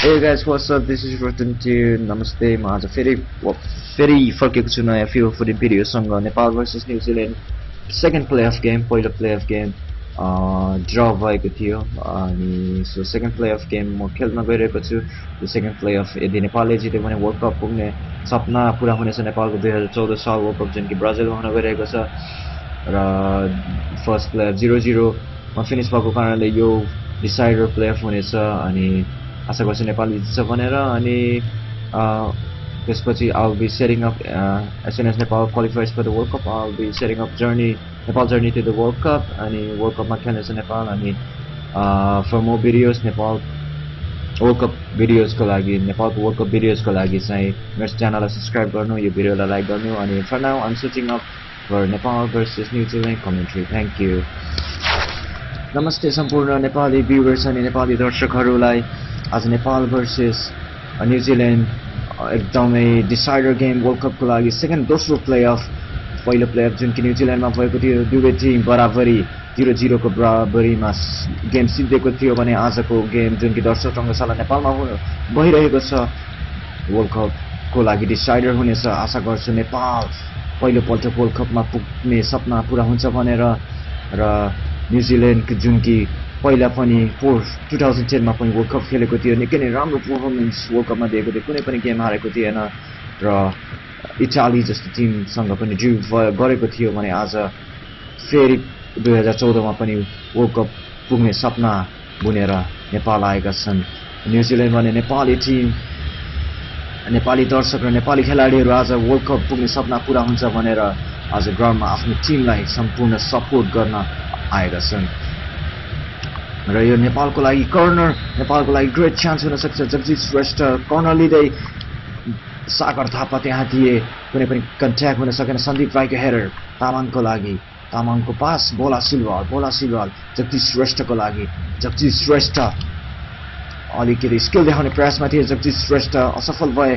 Hey guys, what's up? This is Rotan here. Namaste. म आज फेरि फर्केको छु नयाँ फिल फुटेड भिडियोसँग Nepal versus New Zealand second playoff game पहिलो प्ले अफ गेम ड्र भएको थियो अनि सो सेकेन्ड प्ले अफ गेम म खेल्न गइरहेको छु यो सेकेन्ड प्ले अफ यदि नेपालले जित्यो भने वर्ल्ड कप पुग्ने सपना पुरा हुनेछ नेपालको 2014 साल वर्ल्ड कप जुन कि ब्राजिलमा हुन गइरहेको छ र फर्स्ट प्ले अफ 0-0 मा फिनिश भएको कारणले यो डिसाइडर प्ले अफ हुनेछ अनि आशा गर्छु नेपालले जित्छ भनेर अनि त्यसपछि I'll be setting up as soon as Nepal qualifies for the World Cup I'll be setting up Nepal journey to the World Cup अनि World Cup मा खेल्नेछ नेपाल अनि for more videos Nepal World Cup videos को लागि नेपालको World Cup videos को लागि चाहिँ मेरो च्यानललाई सब्स्क्राइब गर्नु यो भिडियोलाई लाइक गर्नु अनि for now I'm switching up for Nepal versus New Zealand commentary. Thank you. नमस्ते सम्पूर्ण नेपाली भ्युअर्स अनि नेपाली दर्शकहरूलाई आज नेपाल भर्सेस न्युजिल्यान्ड एकदमै डिसाइडर गेम वर्ल्ड कपको लागि सेकेन्ड दोस्रो प्ले अफ पहिलो प्ले अफ जुन कि न्युजिल्यान्डमा भएको थियो दुवै टिम बराबरी 0-0 को बराबरीमा गेम सिद्धिएको थियो भने आजको गेम जुन कि दर्शक रङ्गशाला नेपालमा भइरहेको छ वर्ल्ड कपको लागि डिसाइडर हुनेछ आशा गर्छु नेपाल पहिलोपल्ट वर्ल्ड कपमा पुग्ने सपना पुरा हुन्छ भनेर र न्युजिल्यान्ड जुन कि पहिला पनि 2010 मा पनि वर्ल्ड कप खेलेको थियो निकै नै राम्रो परफर्मेन्स वर्ल्ड कपमा दिएको थियो कुनै पनि गेम हारेको थिएन र इटाली जस्तो टिमसँग पनि ड्रु गरेको थियो भने आज फेरि 2014 मा पनि वर्ल्ड कप पुग्ने सपना बुनेर नेपाल आएका छन् न्युजिल्यान्ड भने नेपाली टिम नेपाली दर्शक र नेपाली खेलाडीहरू आज वर्ल्ड कप पुग्ने सपना पुरा हुन्छ भनेर आज ग्राउन्डमा आफ्नो टिमलाई सम्पूर्ण सपोर्ट गर्न आएका छन् र यो नेपालको लागि कर्नर नेपालको लागि ग्रेट चान्स हुन सक्छ जगजित श्रेष्ठ कर्नर लिँदै सागर थापा त्यहाँ दिए कुनै पनि कन्ट्याक्ट हुन सकेन सन्दीप राईको हेडर तामाङको लागि तामाङको पास बोला सिल्वाल जगजित श्रेष्ठको लागि जगजित श्रेष्ठ अलिकति स्किल देखाउने प्रयासमा थिए जगजित श्रेष्ठ असफल भए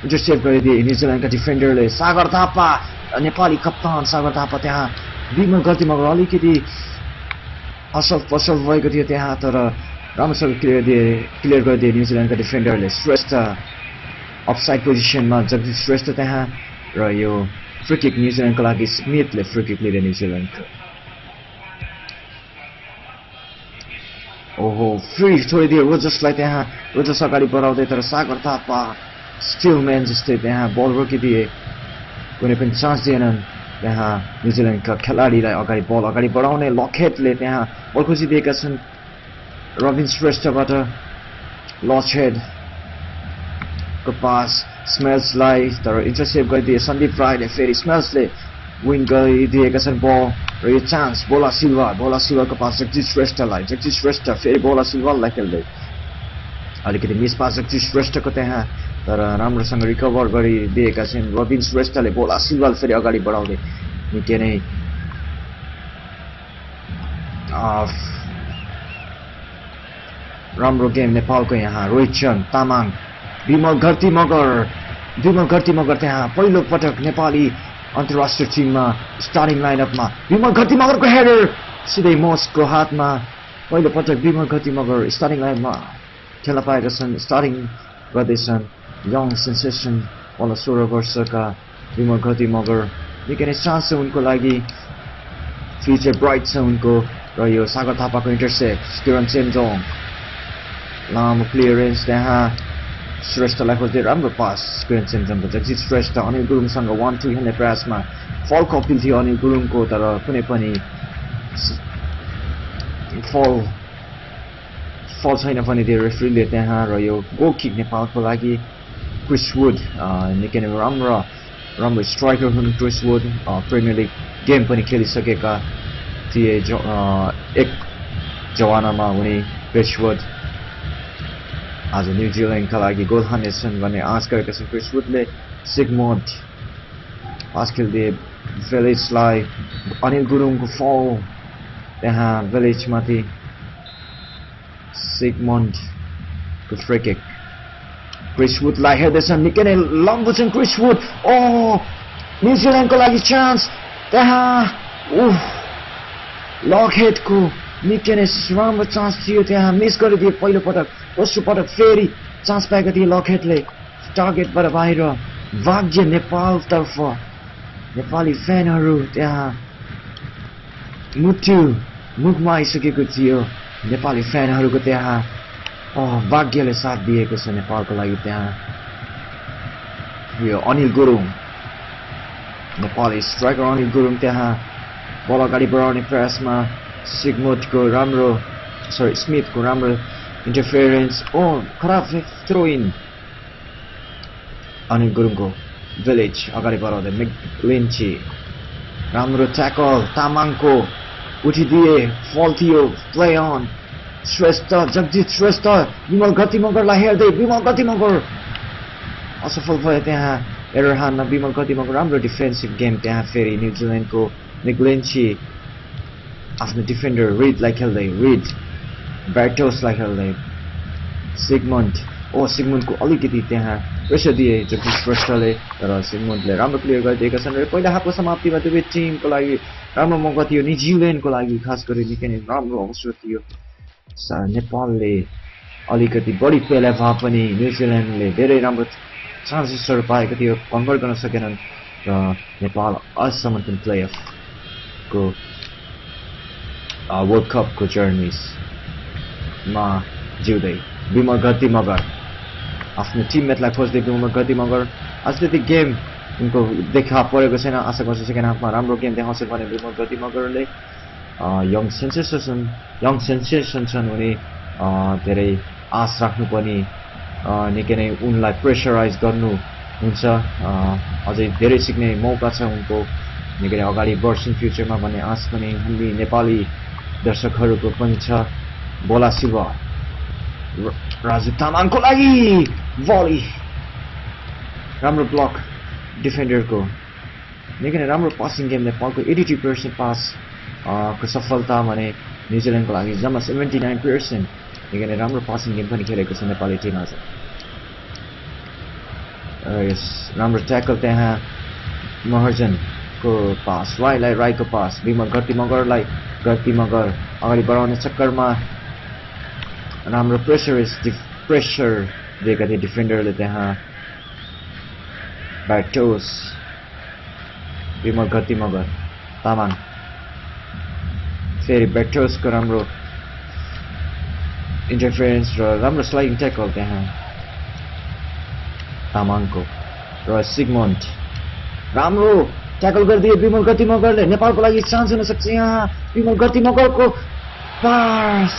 इन्टरसेप्ट गरिदिए न्युजिल्यान्डका डिफेन्डरले सागर थापा नेपाली कप्तान सागर थापा त्यहाँ बिमल गतिमा अलिकति असफल भएको थियो त्यहाँ तर राम्रोसँग क्लियर गरिदिए न्युजिल्यान्डका डिफेन्डरले श्रेष्ठ अफसाइड पोजिसनमा जगजित श्रेष्ठ त्यहाँ र यो फ्री किक न्युजिल्यान्डको लागि स्मिथले फ्री किक लिँदै न्युजिल्यान्डको ओहो फ्री छोडिदियो रोजसलाई त्यहाँ रोजस अगाडि बढाउँदै तर सागर थापा स्टिलम्यान जस्तै त्यहाँ बल रोकिदिए कुनै पनि चान्स दिएनन् त्यहाँ न्युजिल्यान्डका खेलाडीलाई बल अगाडि बढाउने लकहेडले त्यहाँ बल खोजिदिएका छन् रबिन श्रेष्ठबाट लकहेडको पास स्मेल्सलाई तर इन्टरसेप्ट गरिदिए सन्दीप राईले फेरि स्मेल्सले विन गरिदिएका छन् बल र यो चान्स बोला सिल्वाको पास जगजित श्रेष्ठ फेरि बोला सिल्वालाई खेल्दै अलिकति मिस पास जगजित श्रेष्ठको त्यहाँ तर राम्रोसँग रिकभर गरिदिएका छन् रबिन श्रेष्ठले बोला सिल्वाल फेरि अगाडि बढाउँदै निकै नै राम्रो गेम नेपालको यहाँ रोहित चन्द तामाङ विमल घरती मगर त्यहाँ पहिलो पटक नेपाली अन्तर्राष्ट्रिय टिममा स्टार्टिङ लाइनअपमा विमल घरती मगरको हेडर सिधै मोसको हातमा पहिलो पटक विमल घरती मगर स्टार्टिङ लाइनमा खेल्न पाएका छन् स्टार्टिङ गर्दैछन् यङ सेन्सेसन 16 वर्षका विमल घरती मगर निकै नै चान्स छ उनको लागि फ्युचर ब्राइट छ उनको र यो सागर थापाको इन्टरसेप्ट किरण चेम्जोङ लामो क्लियरेन्स त्यहाँ श्रेष्ठलाई खोज्दै राम्रो पास किरण चेम्जोङको जगजित श्रेष्ठ अनिल गुरुङसँग 1-2 खेल्ने प्रयासमा फलको अपिल थियो अनिल गुरुङको तर कुनै पनि फल छैन भने त्यो रेफ्रीले त्यहाँ र यो गोल किक नेपालको लागि क्रिस वुड निकै नै राम्रो स्ट्राइकर हुन् Chris Wood premier league game पनि खेलिसकेका थिए एक जवानामा उनी क्रिस वुड आज न्युजिल्यान्डका लागि गोल हान्नेछन् भन्ने आश गरेका छन् क्रिस वुडले सिगमोन्ड पास खेलिदिए भिलेजलाई अनिल गुरुङको फल त्यहाँ भिलेजमाथि सिगमोन्डको फ्री किक क्रिस वुडलाई हेर्दैछन् निकै नै लम्बो छन् क्रिस वुड न्युजिल्यान्डको लागि चान्स त्यहाँ लकहेडको निकै नै राम्रो चान्स थियो त्यहाँ मिस गरिदिए पहिलो पटक दोस्रो पटक फेरि चान्स पाएको थियो लखेटले टार्गेटबाट बाहिर भाग्य नेपालतर्फ नेपाली फ्यानहरू त्यहाँ मुखमा आइसकेको थियो नेपाली फ्यानहरूको त्यहाँ भाग्यले साथ दिएको छ नेपालको लागि त्यहाँ यो अनिल गुरुङ नेपाली स्ट्राइकर अनिल गुरुङ त्यहाँ बल अगाडि बढाउने प्रयासमा स्मिथको राम्रो इन्टरफेरेन्स खराब थ्रो इन अनिल गुरुङको भिलेज अगाडि बढाउँदै मेग्लिन्ची राम्रो ट्याकल तामाङको उठिदिए फल थियो प्ले अन श्रेष्ठ जगजित श्रेष्ठ विमल गति मगरलाई हेर्दै विमल गति मगर असफल भयो त्यहाँ एरर हान्न विमल गति मगर राम्रो डिफेन्सिभ गेम त्यहाँ फेरि न्युजिल्यान्डको मेग्लिन्ची आफ्नो डिफेन्डर रिडलाई खेल्दै ब्याटोसलाई खेल्दै सिगमन्डको अलिकति त्यहाँ प्रेसर दिए जगदीश श्रेष्ठले तर सिगमन्डले राम्रो क्लियर गरिदिएका छन् र पहिला हाफको समाप्तिमा दुवै टिमको लागि राम्रो मौका थियो न्युजिल्यान्डको लागि खास गरी निकै नै राम्रो अवसर थियो नेपालले अलिकति बढी पेला भए पनि न्युजिल्यान्डले धेरै राम्रो चान्सेसहरू पाएको थियो कन्भर्ट गर्न सकेनन् र नेपाल अझसम्म पनि प्लेअफको वर्ल्ड कपको जर्नीमा जिउँदै विमल गति मगर आफ्नो टिममेटलाई खोज्दै विमल गति मगर आज त्यति गेम उनको देखा परेको छैन आशा गर्छु सेकेन्ड हाफमा राम्रो गेम देखाउँछ भने विमल गति मगरले यङ सेन्सेसन छन् उनी धेरै आश राख्नु पनि निकै नै उनलाई प्रेसराइज गर्नु हुन्छ अझै धेरै सिक्ने मौका छ उनको निकै नै अगाडि बढ्छन् फ्युचरमा भन्ने आश पनि हामी नेपाली दर्शकहरूको पनि छ बोला शिव राजु तामाङको लागि भली राम्रो ब्लक डिफेन्डरको निकै नै राम्रो पासिङ गेम नेपालको 82% पास को सफलता भने न्युजिल्यान्डको लागि जम्मा 79% निकै नै राम्रो पासिङ गेम पनि खेलेको छ नेपाली टिम आज राम्रो ट्याकल त्यहाँ महर्जनको पास राईको पास विमल गति मगरलाई अगाडि बढाउने चक्करमा राम्रो प्रेसर दिएका थिए डिफेन्डरले त्यहाँ ब्याटोस विमल गति मगर तामाङ फेरि ब्याटोसको राम्रो इन्टरफेरेन्स र राम्रो स्लाइडिङ ट्याकल त्यहाँ तामाङको र सिगमन्ड राम्रो ट्याकल गरिदिए विमल गति मगरले नेपालको लागि चान्स हुन सक्छ यहाँ विमल गति मगरको पास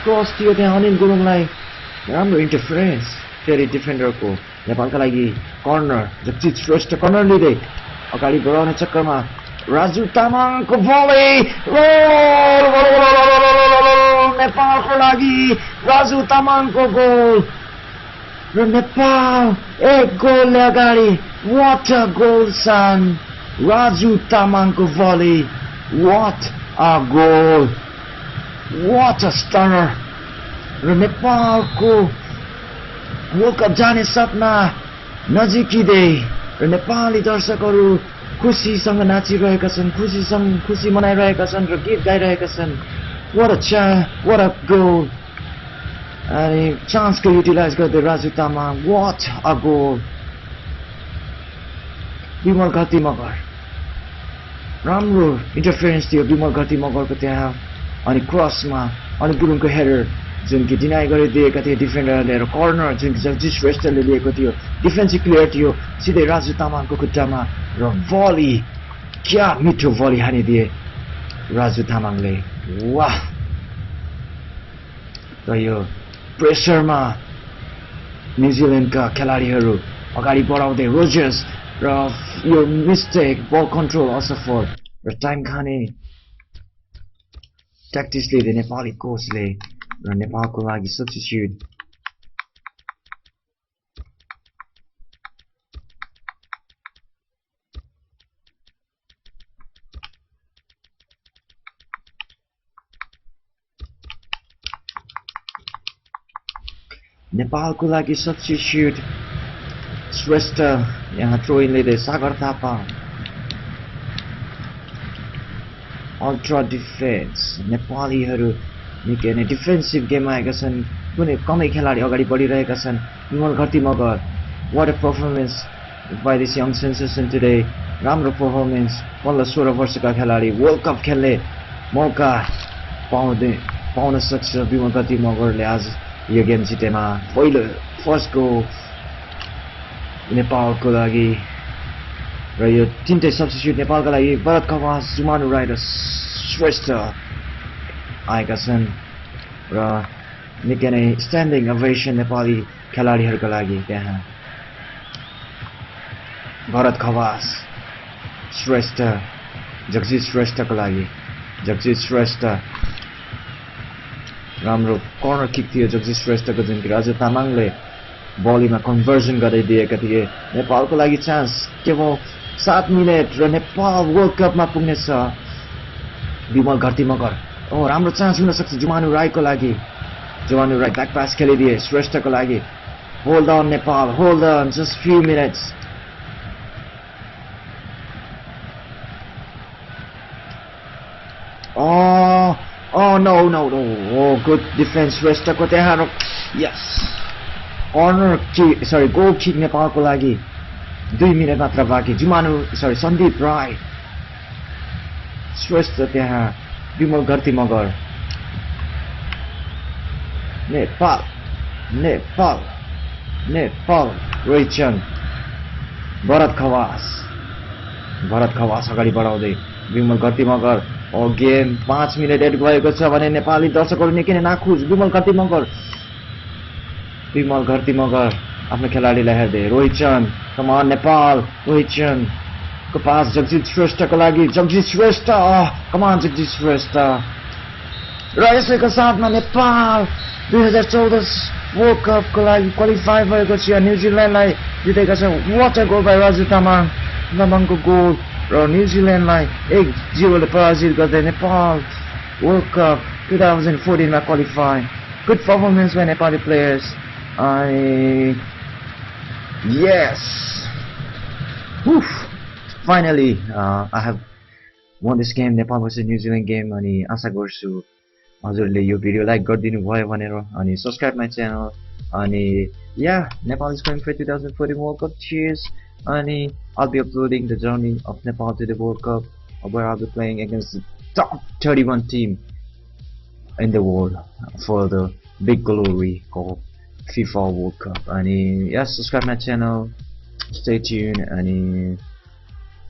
क्रस थियो त्यहाँ अनिल गुरुङलाई राम्रो इन्टरफेरेन्स फेरि डिफेन्डरको नेपालका लागि कर्नर जगजित श्रेष्ठ कर्नर लिँदै अगाडि बढाउने चक्करमा राजु तामाङको भली नेपालको लागि राजु तामाङको गोल र नेपाल एक गोलले अगाडि what a goal son Raju तामाङको volley what a goal what a stunner र नेपालको वर्ल्ड कप जाने सपना नजिकिँदै र नेपाली दर्शकहरू खुसीसँग नाचिरहेका छन् खुसी मनाइरहेका छन् र गीत गाइरहेका छन् what a goal अनि चान्सको युटिलाइज गर्दै Raju Tamang what a goal Bimal गति मगर राम्रो इन्टरफेरेन्स थियो विमल गति मगरको त्यहाँ अनि क्रसमा अनि गुरुङको हेडर जुन कि डिनाइ गरिदिएका थिए डिफेन्डरले र कर्नर जुन कि जगजित श्रेष्ठले लिएको थियो डिफेन्सिभ प्लेयर थियो सिधै राजु तामाङको खुट्टामा र भली क्या मिठो भली हानिदिए राजु तामाङले वाह र यो प्रेसरमा न्युजिल्यान्डका खेलाडीहरू अगाडि बढाउँदै रोजर्स र यो मिस्टेक बल कन्ट्रोल असफल र टाइम खाने ट्याक्टिस लिँदै नेपाली कोचले र नेपालको लागि सब्स्टिट्युट नेपालको लागि सब्स्टिट्युट श्रेष्ठ यहाँ थ्रो इन लिँदै सागर थापा अल्ट्रा डिफेन्स नेपालीहरू निकै नै डिफेन्सिभ गेम आएका छन् कुनै कमै खेलाडी अगाडि बढिरहेका छन् Bimal Ghati Magar what a performance by this young sensation today राम्रो पर्फर्मेन्स 16 वर्षका खेलाडी वर्ल्ड कप खेल्ने मौका पाउन सक्छ विमल घटी मगरले आज यो गेम जितेमा पहिलो फर्स्ट गोल नेपालको लागि र यो तीनटै सब्स्टिट्युट नेपालका लागि भरत खवास जुमानु राई र श्रेष्ठ आएका छन् र निकै नै स्ट्यान्डिङ ओभेसन नेपाली खेलाडीहरूका लागि त्यहाँ भरत खवास श्रेष्ठ जगजित श्रेष्ठको लागि जगजित श्रेष्ठ राम्रो कर्नर किक थियो जगजित श्रेष्ठको जुन कि राजु तामाङले बलिमा कन्भर्जन गरिदिएका थिए नेपालको लागि चान्स केवल 7 मिनेट र नेपाल वर्ल्ड कपमा पुग्नेछ विमल घटी मगर राम्रो चान्स हुन सक्छ जुमानु राईको लागि जुमानु राई ब्याक पास खेलिदिए श्रेष्ठको लागि hold on Nepal hold on just few minutes no. Good defense श्रेष्ठको त्यहाँ यस कर्नर किक गोल किक नेपालको लागि 2 मिनेट मात्र बाँकी जुमानु सन्दीप राई श्रेष्ठ त्यहाँ विमल घटी मगर नेपाल रोहित चन्द भरत खवास अगाडि बढाउँदै Bimal Ghati Magar game 5 minute add भएको छ भने नेपाली दर्शकहरू निकै नै नाखुस विमल घटी मगर आफ्नो खेलाडीलाई हेर्दै रोहित चन्द कमान नेपाल रोहित चन्द को पास जगजित श्रेष्ठको लागि जगजित श्रेष्ठ कमान जगजित श्रेष्ठ र यसैको साथमा नेपाल 2014 वर्ल्ड कपको लागि क्वालिफाई भएको छ न्युजिल्यान्डलाई जितेका छन् what a goal by Raju तामाङको गोल र न्युजिल्यान्डलाई 1-0 ले पराजित गर्दै नेपाल वर्ल्ड कप 2014 मा qualify good performance by Nepali players yes finally I have won this game Nepal versus New Zealand game अनि आशा गर्छु हजुरले यो भिडियो लाइक गरिदिनु भयो भनेर अनि सब्स्क्राइब माई च्यानल अनि Nepal is going for 2014 World Cup cheers अनि I'll be uploading the journey of Nepal to the World Cup where I'll be playing against the top 31 team in the world for the big glory called FIFA World Cup and subscribe my channel, stay tuned and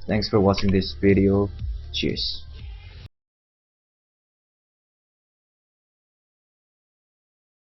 thanks for watching this video. Cheers.